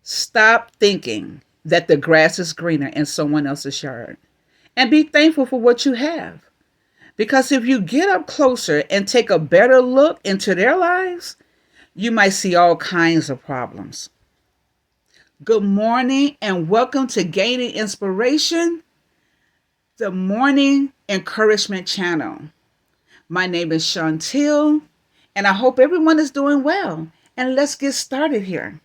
Stop thinking that the grass is greener in someone else's yard and be thankful for what you have. Because if you get up closer and take a better look into their lives, you might see all kinds of problems. Good morning and welcome to Gaining Inspiration, the Morning Encouragement Channel. My name is Chantel, and I hope everyone is doing well. And let's get started here.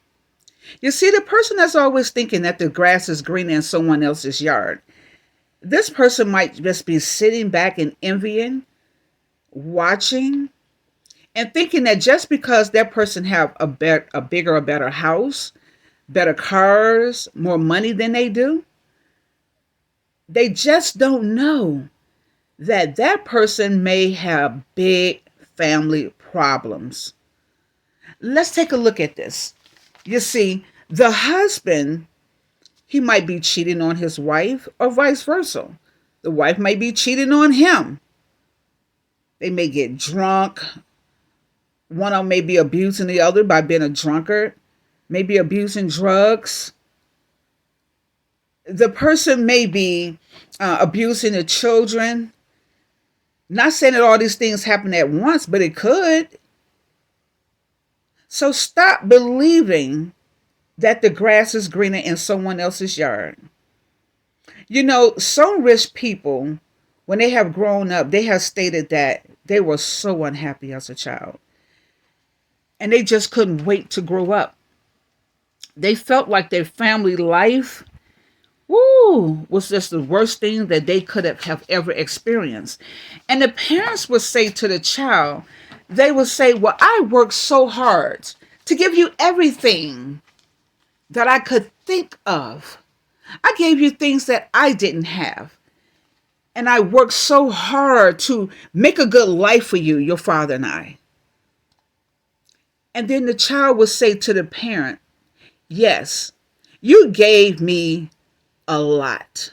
You see, the person that's always thinking that the grass is greener in someone else's yard, this person might just be sitting back and envying, watching, and thinking that just because that person have a bigger or better house, better cars, more money than they do, they just don't know that that person may have big family problems. Let's take a look at this. You see, the husband, he might be cheating on his wife or vice versa. The wife might be cheating on him. They may get drunk. One of them may be abusing the other by being a drunkard, maybe abusing drugs. The person may be abusing the children. Not saying that all these things happen at once, but it could. So stop believing that the grass is greener in someone else's yard. You know, some rich people, when they have grown up, they have stated that they were so unhappy as a child. And they just couldn't wait to grow up. They felt like their family life, was just the worst thing that they could have ever experienced. And the parents would say to the child, they would say, well, I worked so hard to give you everything that I could think of. I gave you things that I didn't have. And I worked so hard to make a good life for you, your father and I. And then the child would say to the parent, yes, you gave me a lot,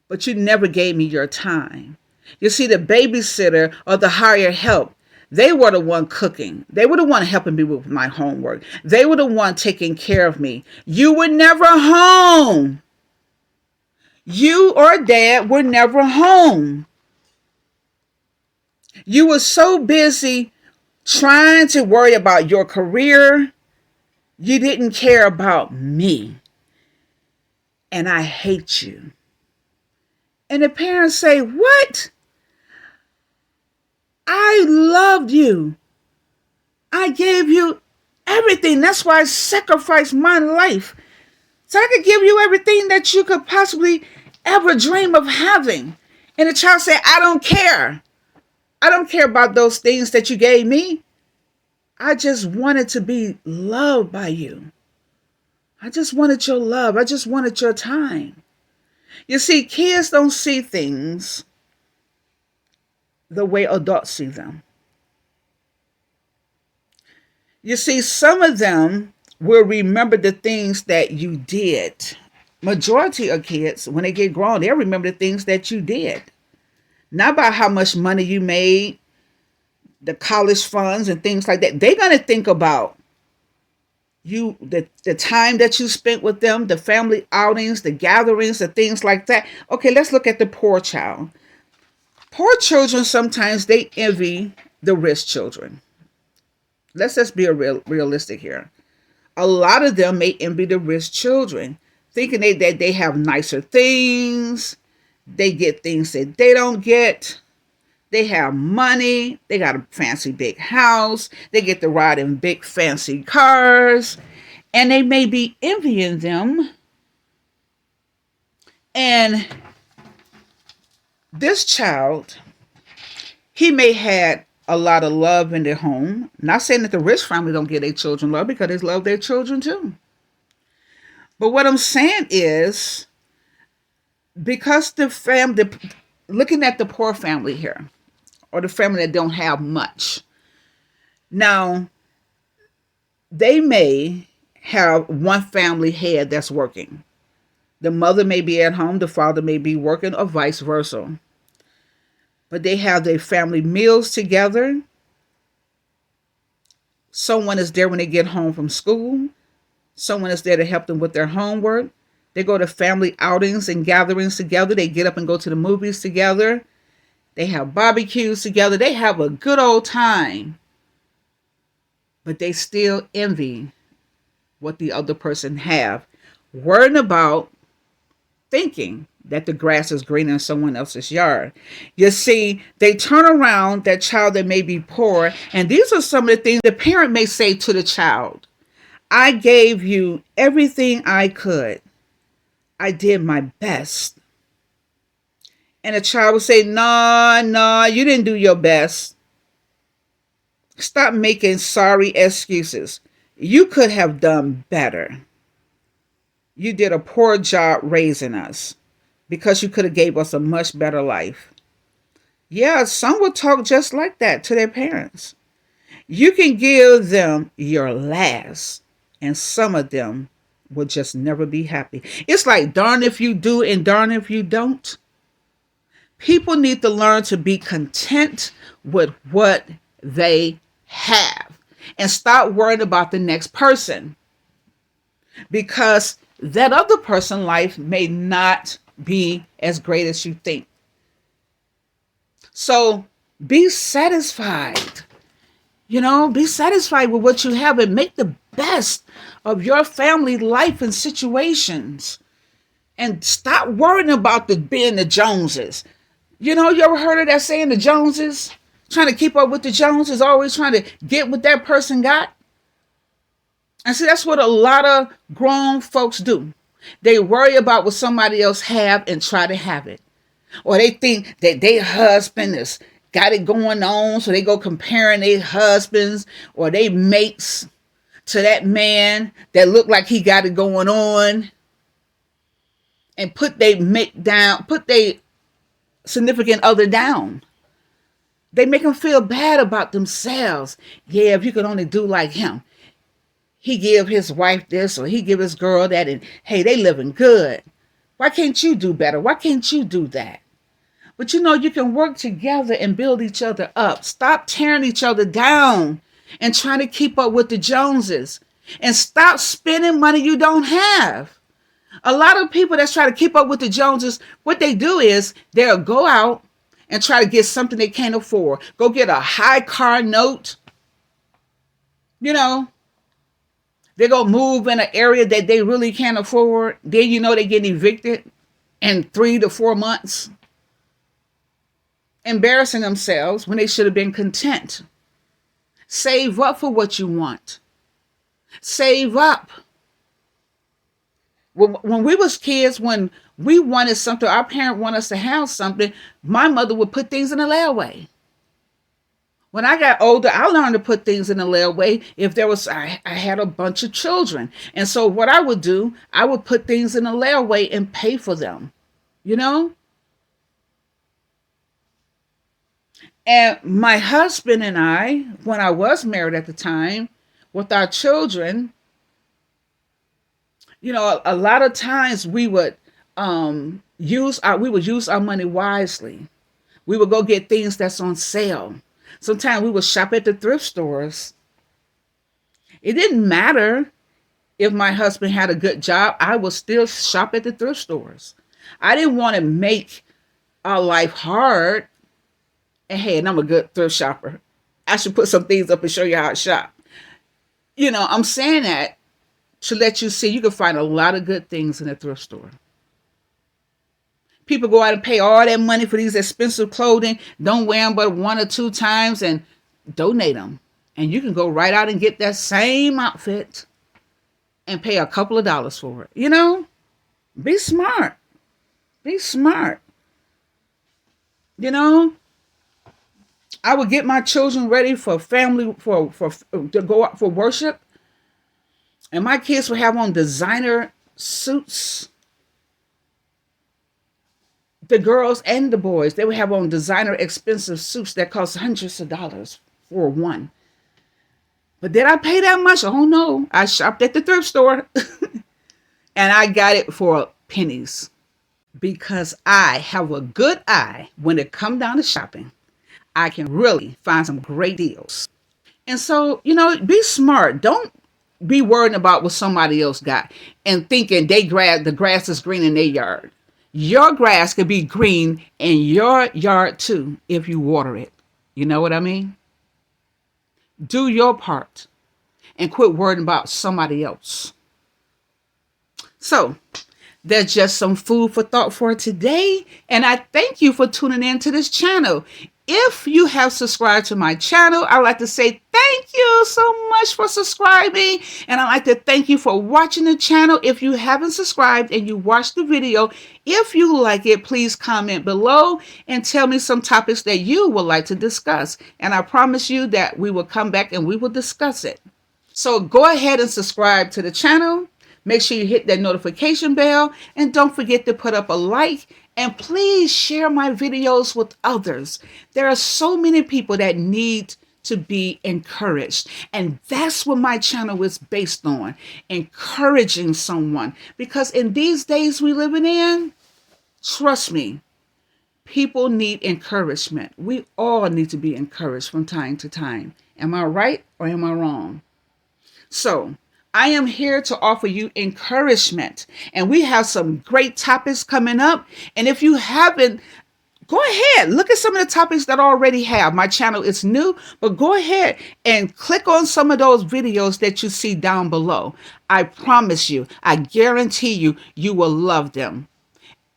but you never gave me your time. You see, the babysitter or the hired help, they were the one cooking. They were the one helping me with my homework. They were the one taking care of me. You were never home. You or dad were never home. You were so busy trying to worry about your career, you didn't care about me. And I hate you. And the parents say, what? I loved you. I gave you everything. That's why I sacrificed my life. So I could give you everything that you could possibly ever dream of having. And the child said, I don't care. I don't care about those things that you gave me. I just wanted to be loved by you. I just wanted your love. I just wanted your time. You see, kids don't see things the way adults see them. You see, some of them will remember the things that you did. Majority of kids, when they get grown, they'll remember the things that you did. Not about how much money you made, the college funds and things like that. They're going to think about you, the time that you spent with them, the family outings, the gatherings, the things like that. Okay, let's look at the poor child. Poor children, sometimes they envy the rich children. Let's just be realistic here. A lot of them may envy the rich children, thinking that they have nicer things, they get things that they don't get. They have money. They got a fancy big house. They get to ride in big fancy cars. And they may be envying them. And this child, he may had a lot of love in their home. Not saying that the rich family don't give their children love, because they love their children too. But what I'm saying is, because the family, looking at the poor family here, or the family that don't have much. Now, they may have one family head that's working. The mother may be at home, the father may be working, or vice versa. But they have their family meals together. Someone is there when they get home from school. Someone is there to help them with their homework. They go to family outings and gatherings together. They get up and go to the movies together. They have barbecues together. They have a good old time. But they still envy what the other person have, worrying about, thinking that the grass is greener in someone else's yard. You see, they turn around that child that may be poor, and these are some of the things the parent may say to the child. I gave you everything I could. I did my best. And the child would say, no, you didn't do your best. Stop making sorry excuses. You could have done better. You did a poor job raising us because you could have gave us a much better life. Yeah, some will talk just like that to their parents. You can give them your last, and some of them will just never be happy. It's like darn if you do and darn if you don't. People need to learn to be content with what they have and stop worrying about the next person, because that other person's life may not be as great as you think. So be satisfied. Be satisfied with what you have and make the best of your family life and situations. And stop worrying about being the Joneses. You ever heard of that saying, the Joneses? Trying to keep up with the Joneses, always trying to get what that person got. And see, that's what a lot of grown folks do. They worry about what somebody else have and try to have it. Or they think that their husband has got it going on, so they go comparing their husbands or their mates to that man that look like he got it going on, and put their mate down, put their significant other down. They make them feel bad about themselves. Yeah, if you could only do like him. He give his wife this or he give his girl that, and hey, they living good. Why can't you do better? Why can't you do that? But you can work together and build each other up. Stop tearing each other down and trying to keep up with the Joneses. And stop spending money you don't have. A lot of people that's trying to keep up with the Joneses, what they do is they'll go out and try to get something they can't afford. Go get a high car note. They go move in an area that they really can't afford. Then they get evicted in 3 to 4 months. Embarrassing themselves when they should have been content. Save up for what you want. Save up. When we was kids, when we wanted something, our parent wanted us to have something, my mother would put things in a layaway. When I got older, I learned to put things in a layaway if I had a bunch of children. And so what I would do, I would put things in a layaway and pay for them, And my husband and I, when I was married at the time, with our children, a lot of times we would use our money wisely. We would go get things that's on sale. Sometimes we would shop at the thrift stores. It didn't matter if my husband had a good job. I would still shop at the thrift stores. I didn't want to make our life hard. And hey, and I'm a good thrift shopper. I should put some things up and show you how I shop. I'm saying that to let you see you can find a lot of good things in a thrift store. People go out and pay all that money for these expensive clothing, don't wear them but 1 or 2 times, and donate them. And you can go right out and get that same outfit and pay a couple of dollars for it. Be smart. Be smart. I would get my children ready for family, to go out for worship. And my kids would have on designer suits. The girls and the boys, they would have on designer expensive suits that cost hundreds of dollars for one. But did I pay that much? Oh no, I shopped at the thrift store and I got it for pennies because I have a good eye when it comes down to shopping. I can really find some great deals. And so, be smart. Don't be worrying about what somebody else got and thinking the grass is green in their yard. Your grass could be green in your yard too if you water it. You know what I mean? Do your part and quit worrying about somebody else. So, that's just some food for thought for today. And I thank you for tuning in to this channel. If you have subscribed to my channel, I'd like to say thank you so much for subscribing. And I'd like to thank you for watching the channel. If you haven't subscribed and you watched the video, if you like it, please comment below and tell me some topics that you would like to discuss. And I promise you that we will come back and we will discuss it. So go ahead and subscribe to the channel. Make sure you hit that notification bell and don't forget to put up a like, and please share my videos with others. There are so many people that need to be encouraged, and that's what my channel is based on, encouraging someone. Because in these days we living in, trust me, people need encouragement. We all need to be encouraged from time to time. Am I right or am I wrong? So I am here to offer you encouragement, and we have some great topics coming up. And if you haven't, go ahead, look at some of the topics that I already have. My channel is new, but go ahead and click on some of those videos that you see down below. I promise you, I guarantee you, you will love them.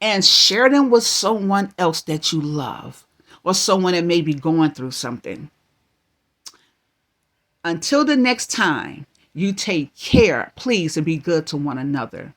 And share them with someone else that you love or someone that may be going through something. Until the next time, you take care, please, and be good to one another.